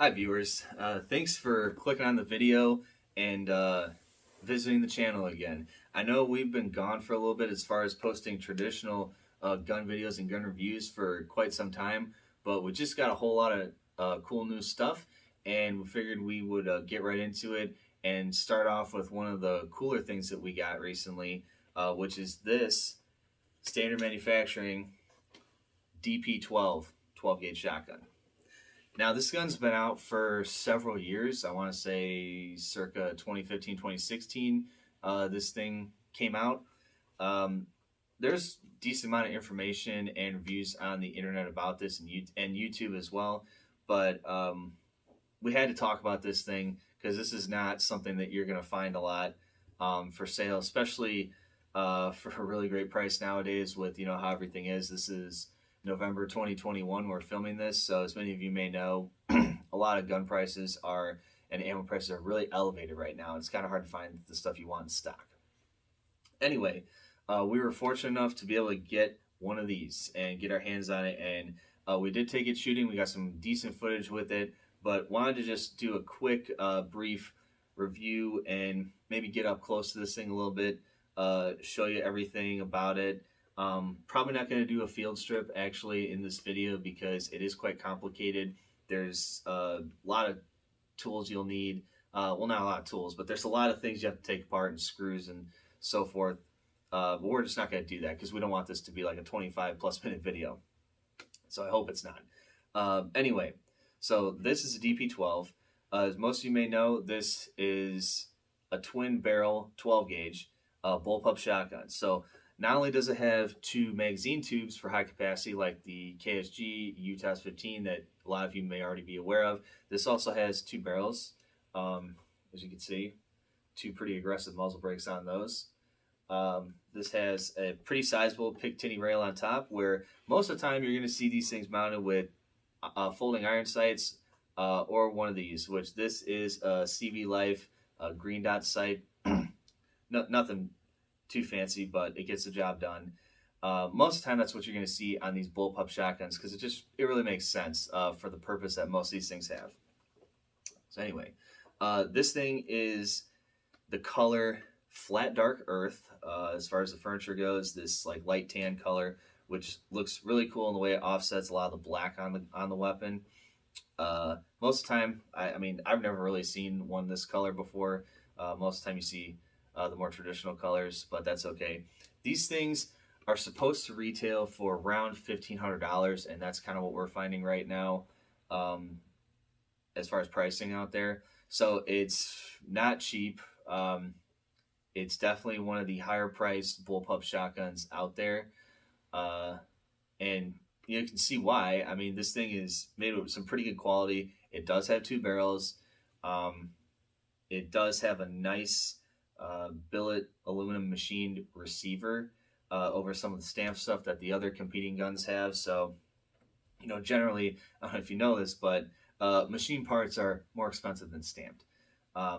Hi viewers, thanks for clicking on the video and visiting the channel again. I know we've been gone for a little bit as far as posting traditional gun videos and gun reviews for quite some time, but we just got a whole lot of cool new stuff, and we figured we would get right into it and start off with one of the cooler things that we got recently, which is this standard manufacturing DP-12 12-gauge shotgun. Now, this gun's been out for several years. I want to say circa 2015, 2016, this thing came out. There's a decent amount of information and reviews on the internet about this and YouTube as well. But we had to talk about this thing because this is not something that you're going to find a lot for sale, especially for a really great price nowadays with, how everything is. This is November 2021 we're filming this, so as many of you may know, a lot of gun prices and ammo prices are really elevated right now. It's kind of hard to find the stuff you want in stock. Anyway, we were fortunate enough to be able to get one of these and get our hands on it, and we did take it shooting. We got some decent footage with it, but wanted to just do a quick brief review and maybe get up close to this thing a little bit, show you everything about it. Probably not going to do a field strip actually in this video because it is quite complicated. There's a lot of tools you'll need. Well, not a lot of tools, but there's a lot of things you have to take apart and screws and so forth. But we're just not going to do that because we don't want this to be like a 25+ minute video. So I hope it's not. Anyway, so this is a DP-12. As most of you may know, this is a twin barrel 12-gauge bullpup shotgun. So not only does it have two magazine tubes for high capacity like the KSG UTAS 15 that a lot of you may already be aware of, this also has two barrels. As you can see, two pretty aggressive muzzle brakes on those. This has a pretty sizable Picatinny rail on top, where most of the time you're going to see these things mounted with folding iron sights or one of these, which this is a CV Life green dot sight. Nothing too fancy, but it gets the job done. Most of the time that's what you're going to see on these bullpup shotguns because it really makes sense for the purpose that most of these things have. So anyway, this thing is the color flat dark earth. As far as the furniture goes, this like light tan color, which looks really cool in the way it offsets a lot of the black on the weapon. Most of the time, I mean, I've never really seen one this color before. Most of the time you see the more traditional colors, but that's okay. These things are supposed to retail for around $1,500, and that's kind of what we're finding right now as far as pricing out there. So it's not cheap. It's definitely one of the higher priced bullpup shotguns out there, and you can see why. I mean, this thing is made with some pretty good quality. It does have two barrels. It does have a nice billet aluminum machined receiver over some of the stamped stuff that the other competing guns have. So, generally, I don't know if you know this, but machine parts are more expensive than stamped.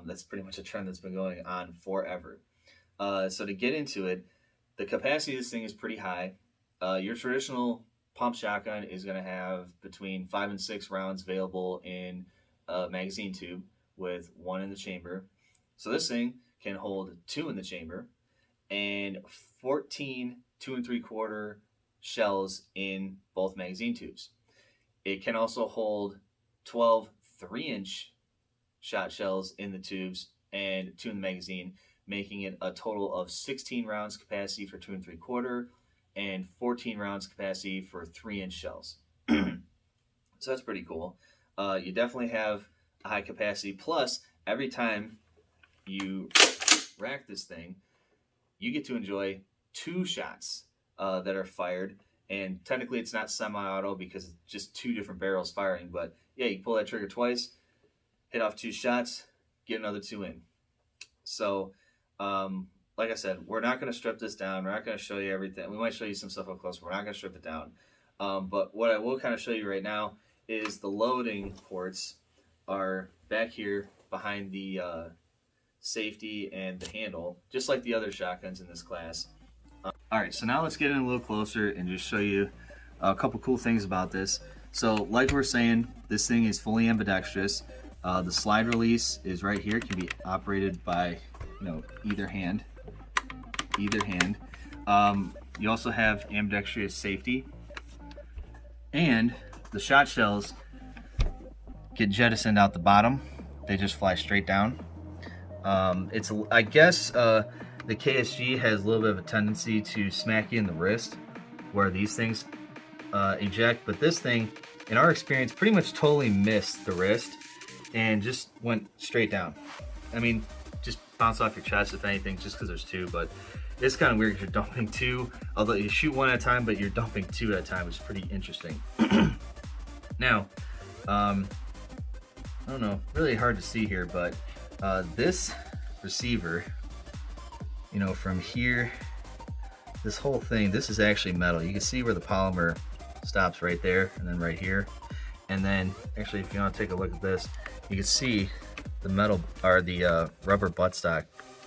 That's pretty much a trend that's been going on forever. So to get into it, the capacity of this thing is pretty high. Your traditional pump shotgun is going to have between 5 and 6 rounds available in a magazine tube with 1 in the chamber. So this thing can hold 2 in the chamber and 14 2 3/4 shells in both magazine tubes. It can also hold 12 3-inch shot shells in the tubes and 2 in the magazine, making it a total of 16 rounds capacity for 2 3/4 and 14 rounds capacity for 3-inch shells. So that's pretty cool. You definitely have a high capacity, plus every time you rack this thing, you get to enjoy 2 shots that are fired, and technically it's not semi-auto because it's just 2 different barrels firing, but yeah, you pull that trigger twice, hit off 2 shots, get another 2 in. So like I said, we're not going to strip this down. We're not going to show you everything. We might show you some stuff up close, but we're not going to strip it down. But what I will kind of show you right now is the loading ports are back here behind the safety and the handle, just like the other shotguns in this class. Alright, so now let's get in a little closer and just show you a couple cool things about this. So like we're saying, this thing is fully ambidextrous. The slide release is right here. It can be operated by, either hand. You also have ambidextrous safety, and the shot shells get jettisoned out the bottom. They just fly straight down. I guess the KSG has a little bit of a tendency to smack you in the wrist, where these things eject, but this thing, in our experience, pretty much totally missed the wrist and just went straight down. I mean, just bounce off your chest, if anything, just because there's two, but it's kind of weird because you're dumping two, although you shoot one at a time, but you're dumping two at a time, which is pretty interesting. Now, I don't know, really hard to see here, but this receiver, from here, this whole thing, this is actually metal. You can see where the polymer stops right there, and then right here. And then, actually, if you want to take a look at this, you can see the metal, or the rubber buttstock.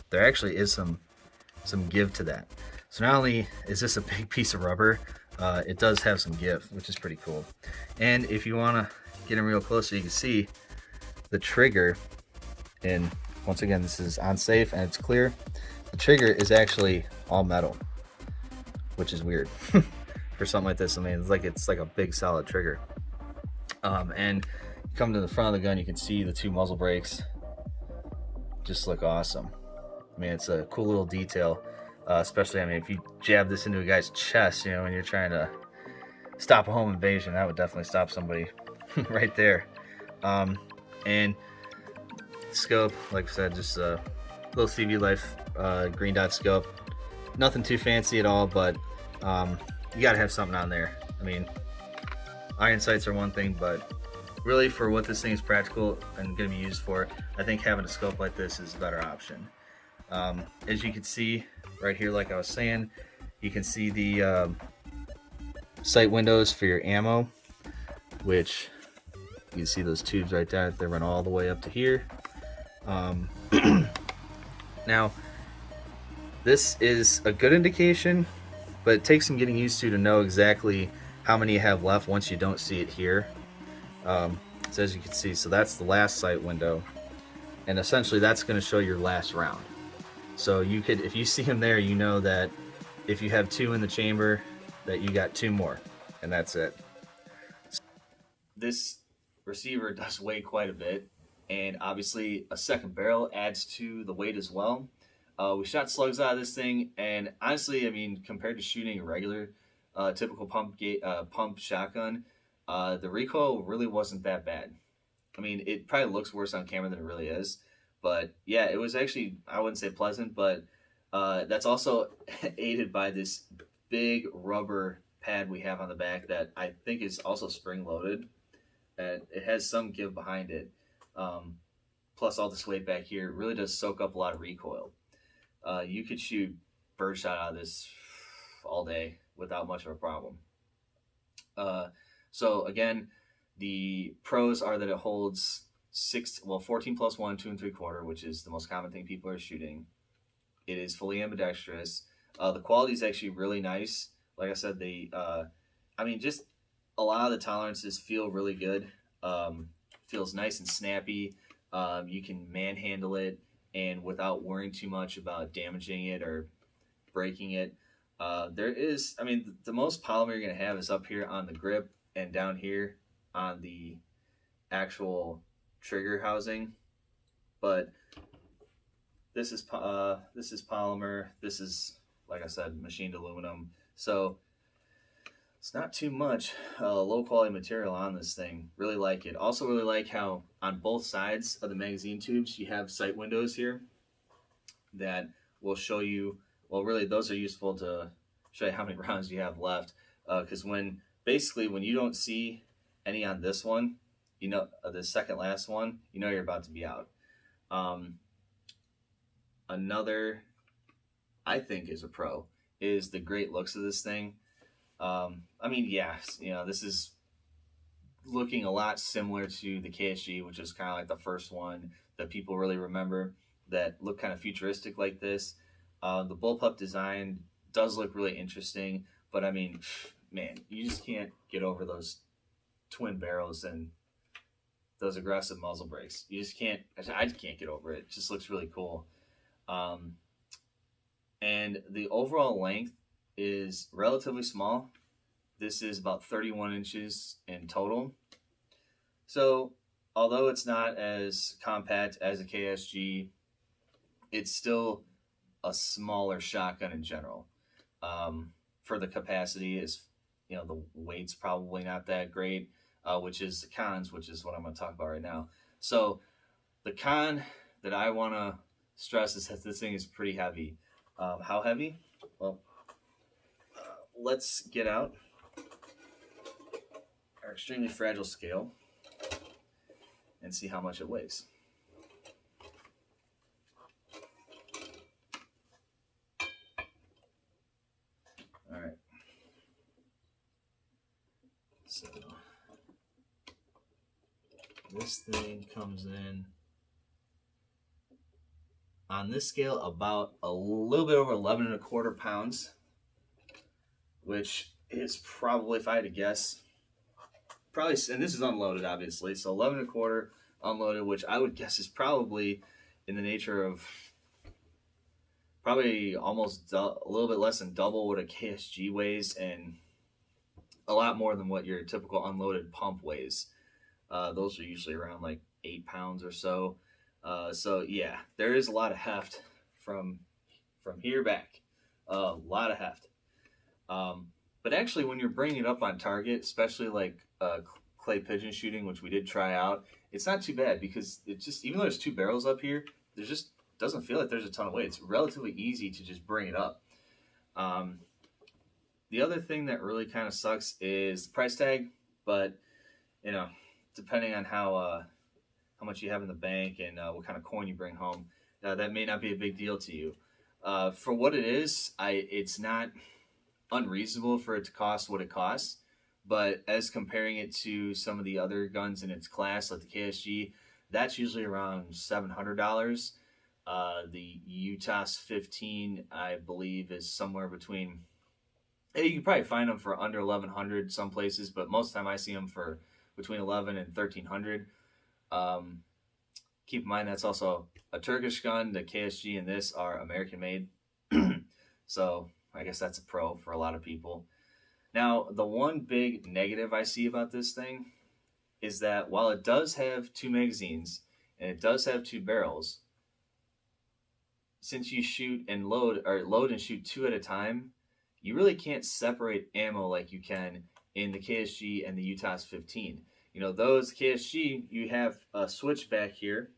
There actually is some give to that. So not only is this a big piece of rubber, it does have some give, which is pretty cool. And if you want to get in real close, so you can see the trigger, and once again, this is on safe and it's clear. The trigger is actually all metal, which is weird for something like this. I mean, it's like a big solid trigger. And you come to the front of the gun, you can see the two muzzle brakes just look awesome. I mean, it's a cool little detail, especially, I mean, if you jab this into a guy's chest, when you're trying to stop a home invasion, that would definitely stop somebody right there. And scope, like I said, just a little CV Life green dot scope. Nothing too fancy at all, but you gotta have something on there. I mean, iron sights are one thing, but really for what this thing is practical and gonna be used for, I think having a scope like this is a better option. As you can see right here, like I was saying, you can see the sight windows for your ammo, which you can see those tubes right there. They run all the way up to here. Now, this is a good indication, but it takes some getting used to know exactly how many you have left once you don't see it here. So as you can see, so that's the last sight window, and essentially that's going to show your last round. So you could, if you see them there, you know that if you have two in the chamber, that you got two more, and that's it. This receiver does weigh quite a bit, and obviously a second barrel adds to the weight as well. We shot slugs out of this thing, and honestly, I mean, compared to shooting a regular typical pump shotgun, the recoil really wasn't that bad. I mean, it probably looks worse on camera than it really is, but yeah, it was actually, I wouldn't say pleasant, but that's also aided by this big rubber pad we have on the back that I think is also spring loaded, and it has some give behind it. Plus all this weight back here really does soak up a lot of recoil. You could shoot birdshot out of this all day without much of a problem. So again, the pros are that it holds 14 plus 1, 2 3/4, which is the most common thing people are shooting. It is fully ambidextrous. The quality is actually really nice. Like I said, I mean, just a lot of the tolerances feel really good. Feels nice and snappy. You can manhandle it, and without worrying too much about damaging it or breaking it. There is, I mean, the most polymer you're going to have is up here on the grip and down here on the actual trigger housing. But this is polymer. This is, like I said, machined aluminum. So it's not too much low quality material on this thing. Really like it. Also really like how on both sides of the magazine tubes you have sight windows here that will show you, well, really those are useful to show you how many rounds you have left, because when you don't see any on this one, the second last one, you're about to be out. Another, I think, is a pro is the great looks of this thing. I mean, yeah, this is looking a lot similar to the KSG, which is kind of like the first one that people really remember that looked kind of futuristic like this. The Bullpup design does look really interesting, but I mean, man, you just can't get over those twin barrels and those aggressive muzzle brakes. You just can't. I just can't get over it. It just looks really cool. And the overall length is relatively small. This is about 31 inches in total. So although it's not as compact as a KSG, it's still a smaller shotgun in general. For the capacity, is the weight's probably not that great, which is the cons, which is what I'm going to talk about right now. So the con that I want to stress is that this thing is pretty heavy. How heavy? Well, let's get out our extremely fragile scale and see how much it weighs. All right. So this thing comes in on this scale about a little bit over 11.25 pounds, which is probably, if I had to guess, probably, and this is unloaded obviously, so 11.25 unloaded, which I would guess is probably in the nature of probably almost a little bit less than double what a KSG weighs, and a lot more than what your typical unloaded pump weighs. Those are usually around like 8 pounds or so. So yeah, there is a lot of heft from here back. A lot of heft. But actually, when you're bringing it up on target, especially like clay pigeon shooting, which we did try out, it's not too bad because it just, even though there's 2 barrels up here, there just doesn't feel like there's a ton of weight. It's relatively easy to just bring it up. The other thing that really kind of sucks is the price tag, but depending on how much you have in the bank and what kind of coin you bring home, that may not be a big deal to you. For what it is, it's not unreasonable for it to cost what it costs, but as comparing it to some of the other guns in its class, like the KSG, that's usually around $700. The UTAS 15, I believe, is somewhere between. You can probably find them for under 1,100 some places, but most of the time I see them for between 1,100 and 1,300. Keep in mind that's also a Turkish gun. The KSG and this are American made, so I guess that's a pro for a lot of people. Now, the one big negative I see about this thing is that while it does have 2 magazines and it does have 2 barrels, since you shoot and load and shoot 2 at a time, you really can't separate ammo like you can in the KSG and the UTAS 15. Those KSG, you have a switch back here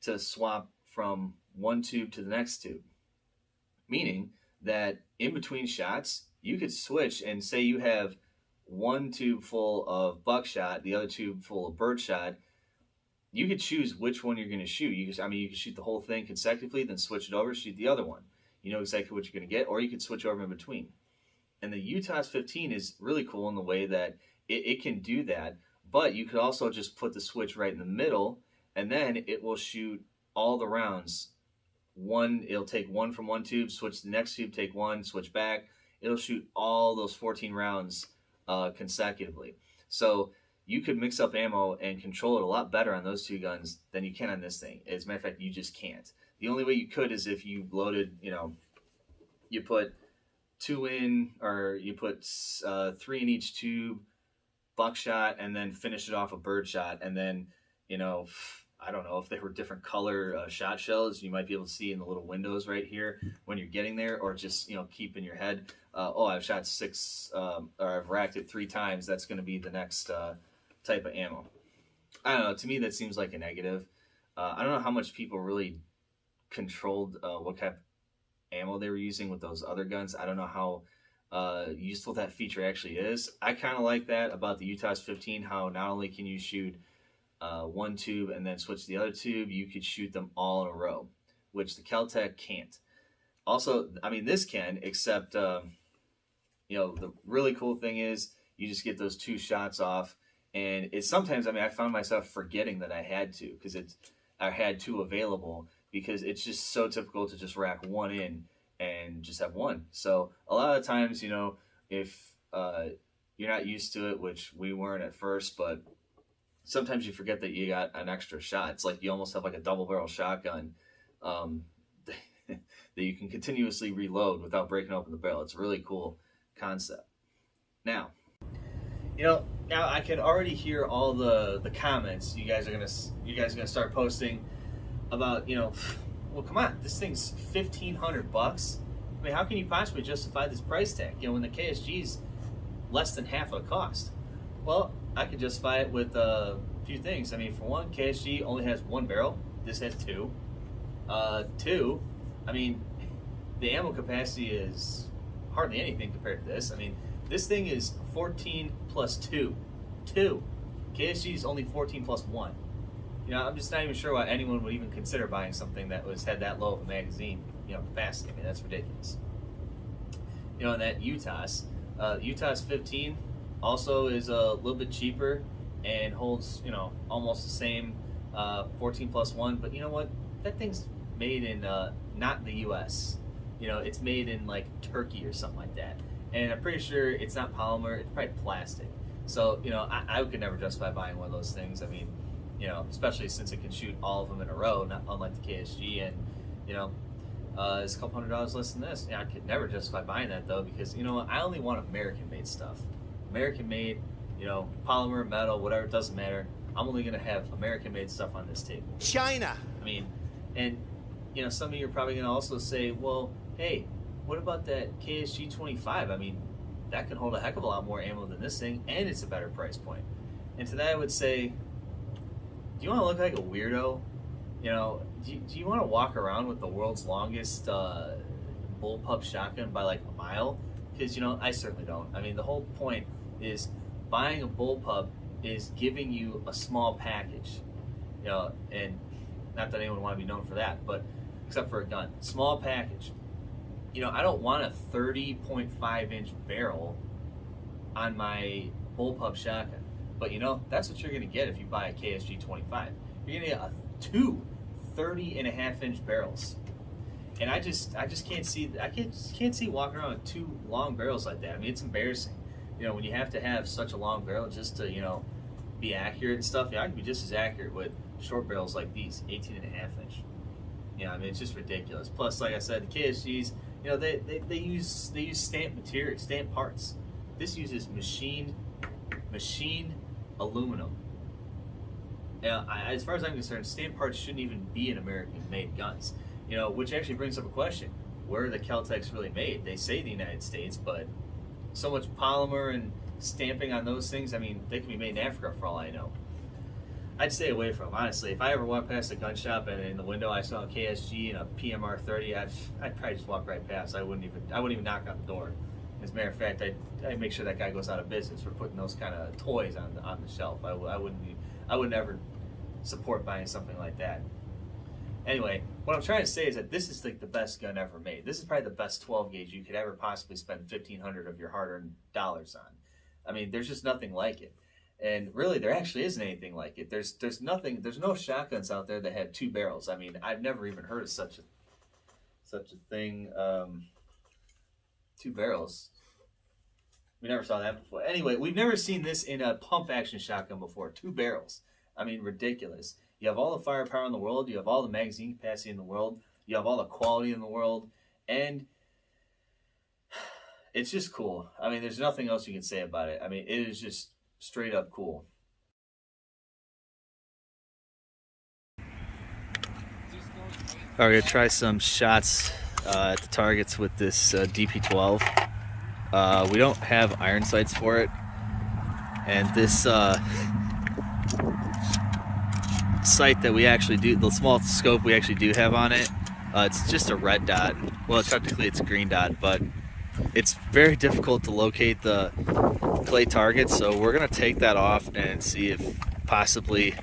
to swap from one tube to the next tube, meaning that in between shots, you could switch and say you have one tube full of buckshot, the other tube full of birdshot. You could choose which one you're going to shoot. You could shoot the whole thing consecutively, then switch it over, shoot the other one. You know exactly what you're going to get, or you could switch over in between. And the UTAS 15 is really cool in the way that it can do that, but you could also just put the switch right in the middle, and then it will shoot all the rounds. It'll take one from one tube, switch to the next tube, take one, switch back. It'll shoot all those 14 rounds consecutively. So you could mix up ammo and control it a lot better on those 2 guns than you can on this thing. As a matter of fact, you just can't. The only way you could is if you loaded, you put 2 in, or you put 3 in each tube, buckshot, and then finish it off with birdshot. And then, I don't know if they were different color shot shells, you might be able to see in the little windows right here when you're getting there, or just, keep in your head, I've shot 6, or I've racked it 3 times. That's going to be the next type of ammo. I don't know. To me, that seems like a negative. I don't know how much people really controlled what kind of ammo they were using with those other guns. I don't know how useful that feature actually is. I kind of like that about the UTAS 15, how not only can you shoot one tube and then switch to the other tube, you could shoot them all in a row, which the Kel-Tec can't. Also, this can, except, the really cool thing is you just get those 2 shots off, and it's sometimes, I found myself forgetting that I had to, because I had 2 available, because it's just so typical to just rack 1 in and just have 1. So a lot of times, if you're not used to it, which we weren't at first, but sometimes you forget that you got an extra shot. It's like you almost have like a double barrel shotgun um, that you can continuously reload without breaking open the barrel. It's a really cool concept. Now, now I can already hear all the comments you guys are gonna start posting about, well, come on, this thing's $1,500. I mean, how can you possibly justify this price tag? When the KSG's less than half of the cost. Well, I could justify it with a few things. I mean, for one, KSG only has one barrel. This has two. Two, I mean, the ammo capacity is hardly anything compared to this. I mean, this thing is 14 plus 2. KSG is only 14 plus 1. I'm just not even sure why anyone would even consider buying something that had that low of a magazine, capacity. I mean, that's ridiculous. And that UTAS, UTAS 15 also is a little bit cheaper and holds, almost the same 14 plus 1. But you know what? That thing's made in not the U.S. It's made in like Turkey or something like that. And I'm pretty sure it's not polymer, it's probably plastic. So, I could never justify buying one of those things. I mean, especially since it can shoot all of them in a row, not unlike the KSG, and, it's a couple $100 less than this. I could never justify buying that, though, because, I only want American-made stuff. American-made, polymer, metal, whatever, it doesn't matter. I'm only going to have American-made stuff on this table. China! I mean, and, some of you are probably going to also say, well, hey, what about that KSG 25? I mean, that can hold a heck of a lot more ammo than this thing, and it's a better price point. And to that I would say, do you want to look like a weirdo? Do you want to walk around with the world's longest bullpup shotgun by like a mile? Because, I certainly don't. I mean, the whole point is buying a bullpup is giving you a small package. And not that anyone would want to be known for that, but except for a gun. Small package. I don't want a 30.5 inch barrel on my bullpup shotgun. But that's what you're going to get if you buy a KSG 25. You're going to get two 30.5 inch barrels. And I just can't see, can't see walking around with two long barrels like that. I mean, it's embarrassing. When you have to have such a long barrel just to, be accurate and stuff. I can be just as accurate with short barrels like these, 18.5 inch. I mean, it's just ridiculous. Plus, like I said, the KSGs, they use stamped material, stamped parts. This uses machined aluminum. As far as I'm concerned, stamped parts shouldn't even be in American-made guns. Which actually brings up a question: where are the Kel-Tecs really made? They say the United States, but so much polymer and stamping on those things. I mean, they can be made in Africa for all I know. I'd stay away from them, honestly. If I ever walked past a gun shop and in the window I saw a KSG and a PMR 30, I'd probably just walk right past. I wouldn't even knock on the door. As a matter of fact, I'd make sure that guy goes out of business for putting those kind of toys on the shelf. I would never support buying something like that. Anyway, what I'm trying to say is that this is like the best gun ever made. This is probably the best 12 gauge you could ever possibly spend $1,500 of your hard-earned dollars on. I mean, there's just nothing like it. And really, there actually isn't anything like it. There's no shotguns out there that had two barrels. I mean, I've never even heard of such a thing. Two barrels. We never saw that before. Anyway, we've never seen this in a pump action shotgun before. Two barrels. I mean, ridiculous. You have all the firepower in the world. You have all the magazine capacity in the world. You have all the quality in the world. And it's just cool. I mean, there's nothing else you can say about it. I mean, it is just straight up cool. We're going to try some shots at the targets with this DP-12. We don't have iron sights for it. And this sight that we actually do, the small scope we actually do have on it, it's just a red dot. Well, technically it's a green dot, but it's very difficult to locate the clay targets, so we're going to take that off and see if possibly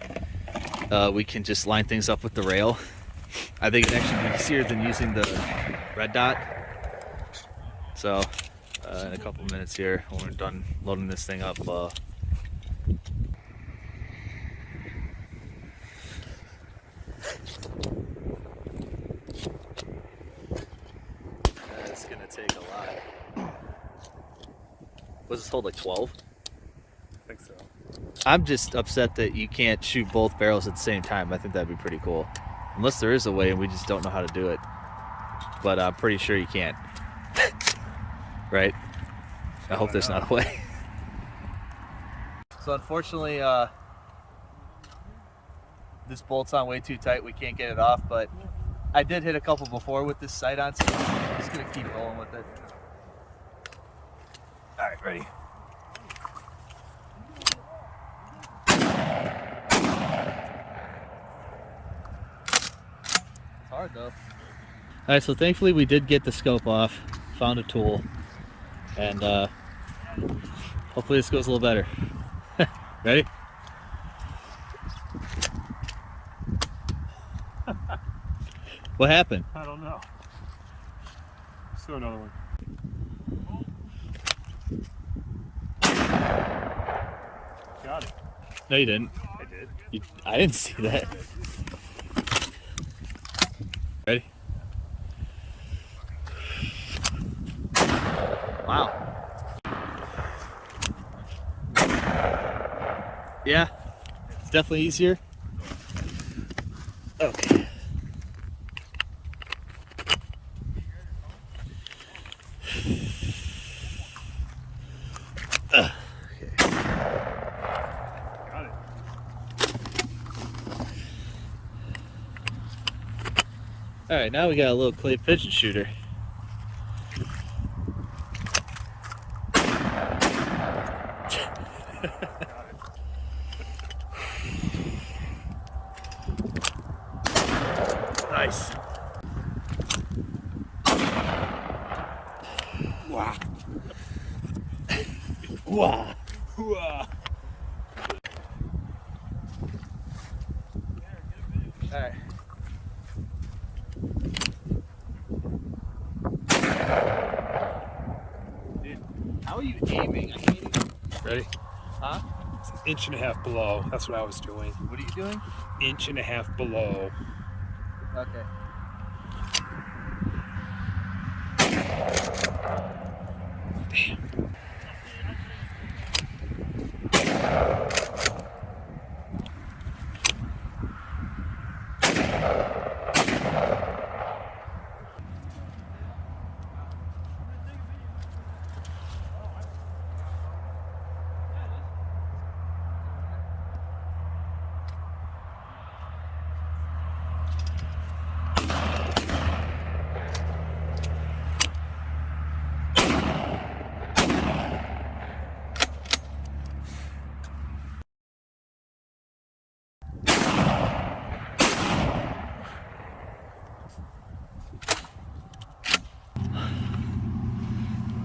we can just line things up with the rail. I think it's actually easier than using the red dot. So in a couple minutes here, when we're done loading this thing up, it's gonna take a lot. What does this hold, like 12? I'm just upset that you can't shoot both barrels at the same time. I think that'd be pretty cool. Unless there is a way and we just don't know how to do it. But I'm pretty sure you can't. Right? I hope there's not a way. So unfortunately, this bolt's on way too tight. We can't get it off, but I did hit a couple before with this sight on, so I'm just gonna keep going with it. All right, ready. It's hard though. All right, so thankfully we did get the scope off, found a tool, and hopefully this goes a little better. Ready? What happened? I don't know. Let's do another one. Got it. No, you didn't. I did. I didn't see that. Ready? Wow. Yeah, it's definitely easier. Okay. Okay. Got it. All right, now we got a little clay pigeon shooter. Nice. Wow. Wow. Wow. All right. Dude, how are you aiming? I can't even... Ready? Huh? It's an inch and a half below. That's what I was doing. What are you doing? Inch and a half below. Okay. Damn.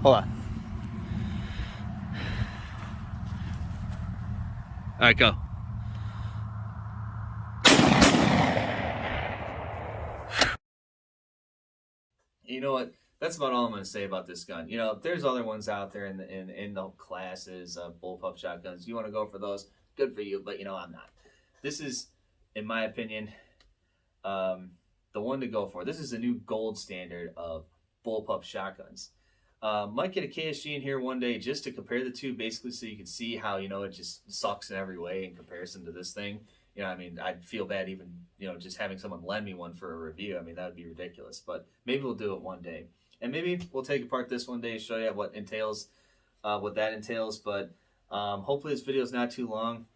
Hold on. All right, go. You know what? That's about all I'm going to say about this gun. You know, there's other ones out there in the classes of bullpup shotguns. You want to go for those? Good for you, but you know I'm not. This is, in my opinion, the one to go for. This is a new gold standard of bullpup shotguns. Might get a KSG in here one day just to compare the two, basically, so you can see how, you know, it just sucks in every way in comparison to this thing. You know, I mean, I'd feel bad even, you know, just having someone lend me one for a review. I mean, that would be ridiculous. But maybe we'll do it one day. And maybe we'll take apart this one day, show you what entails, what that entails. But hopefully this video is not too long.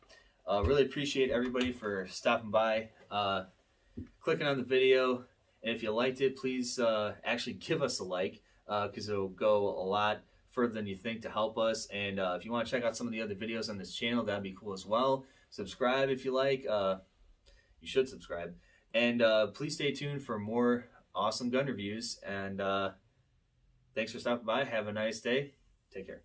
Really appreciate everybody for stopping by, clicking on the video. And if you liked it, please actually give us a like, because it'll go a lot further than you think to help us. And if you want to check out some of the other videos on this channel, that'd be cool as well. Subscribe if you like. You should subscribe. And please stay tuned for more awesome gun reviews. And thanks for stopping by. Have a nice day. Take care.